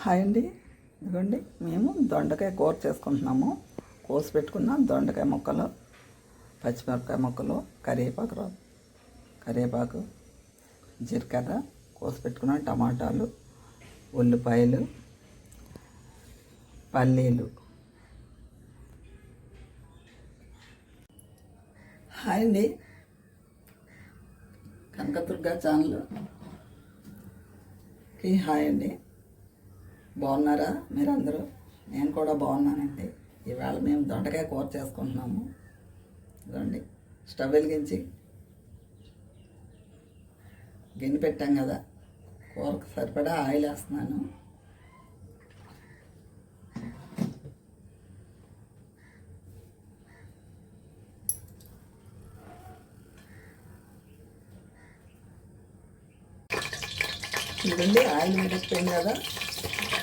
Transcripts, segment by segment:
Hi అండి. ఇదిగోండి మేము దొండకాయ కూర చేసుకుంటున్నాము. కోసి పెట్టుకున్న దొండకాయ ముక్కలు, పచ్చిమిరపకాయ ముక్కలు, కరివేపాకు, జీలకర్ర, కోసి పెట్టుకున్న టమాటాలు, ఉల్లిపాయలు, పల్లీలు. హాయ్ అండి. కనకదుర్గ ఛానల్కి హాయ్ అండి. బాగున్నారా మీరందరూ? నేను కూడా బాగున్నానండి. ఇవాళ మేము దొండకాయ కూర చేసుకుంటున్నాము. ఇదండి, స్టవ్ వెలిగించి గిన్నె పెట్టాం కదా, కూరకు సరిపడా ఆయిల్ వేస్తున్నాను. ఇదండి, ఆయిల్ మిగిలిపోయింది కదా,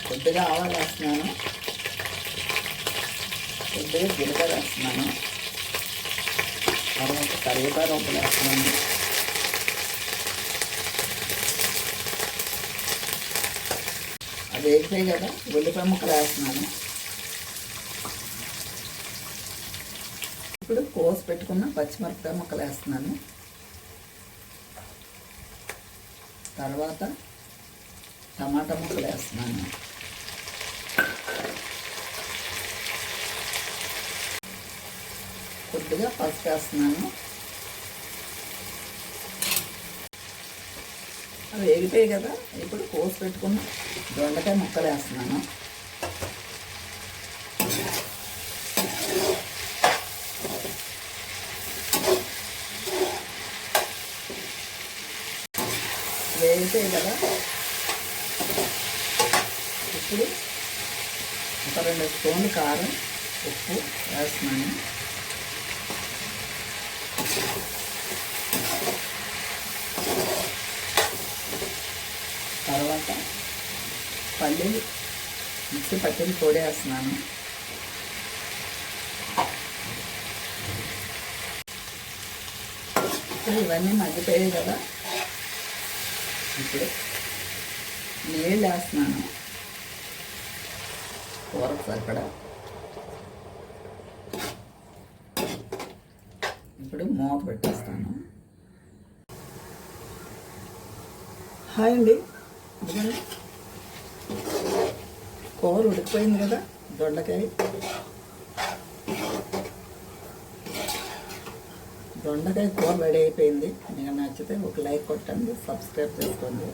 కొద్దిగా ఆవాలు వేస్తున్నాను, కొద్దిగా జీలకర్ర వేస్తున్నాను, తర్వాత కరివేపాకు వేస్తున్నాను. అది వేగిపోయి కదా, ఉల్లిపాయ ముక్కలు వేస్తున్నాను. ఇప్పుడు కోసి పెట్టుకున్న పచ్చిమిరపకాయ ముక్కలు వేస్తున్నాను. తర్వాత టమాటా ముక్కలు వేస్తున్నాను. కొద్దిగా పసుపు వేస్తున్నాను. అవి వేగిపోయాయి కదా, ఇప్పుడు కోసి పెట్టుకున్న దొండకాయ ముక్కలు వేస్తున్నాను. వేగిపోయాయి కదా, ఇప్పుడు ఒక 2 స్పూన్లు కారం, ఉప్పు వేస్తున్నాను. తర్వాత పల్లీలు మిక్సీ పట్టిన పొడి వేస్తున్నాను. ఇప్పుడు ఇవన్నీ మగ్గిపోయాయి కదా, ఇప్పుడు నీళ్ళు వేస్తున్నాను కూరకు సరిపడా. ఇప్పుడు మూత పెట్టేస్తాను. హాయ్ అండి. కూర ఉడికిపోయింది కదా, దొండకాయ కూర రెడీ అయిపోయింది. మీకు నచ్చితే ఒక లైక్ కొట్టండి, సబ్స్క్రైబ్ చేసుకోండి.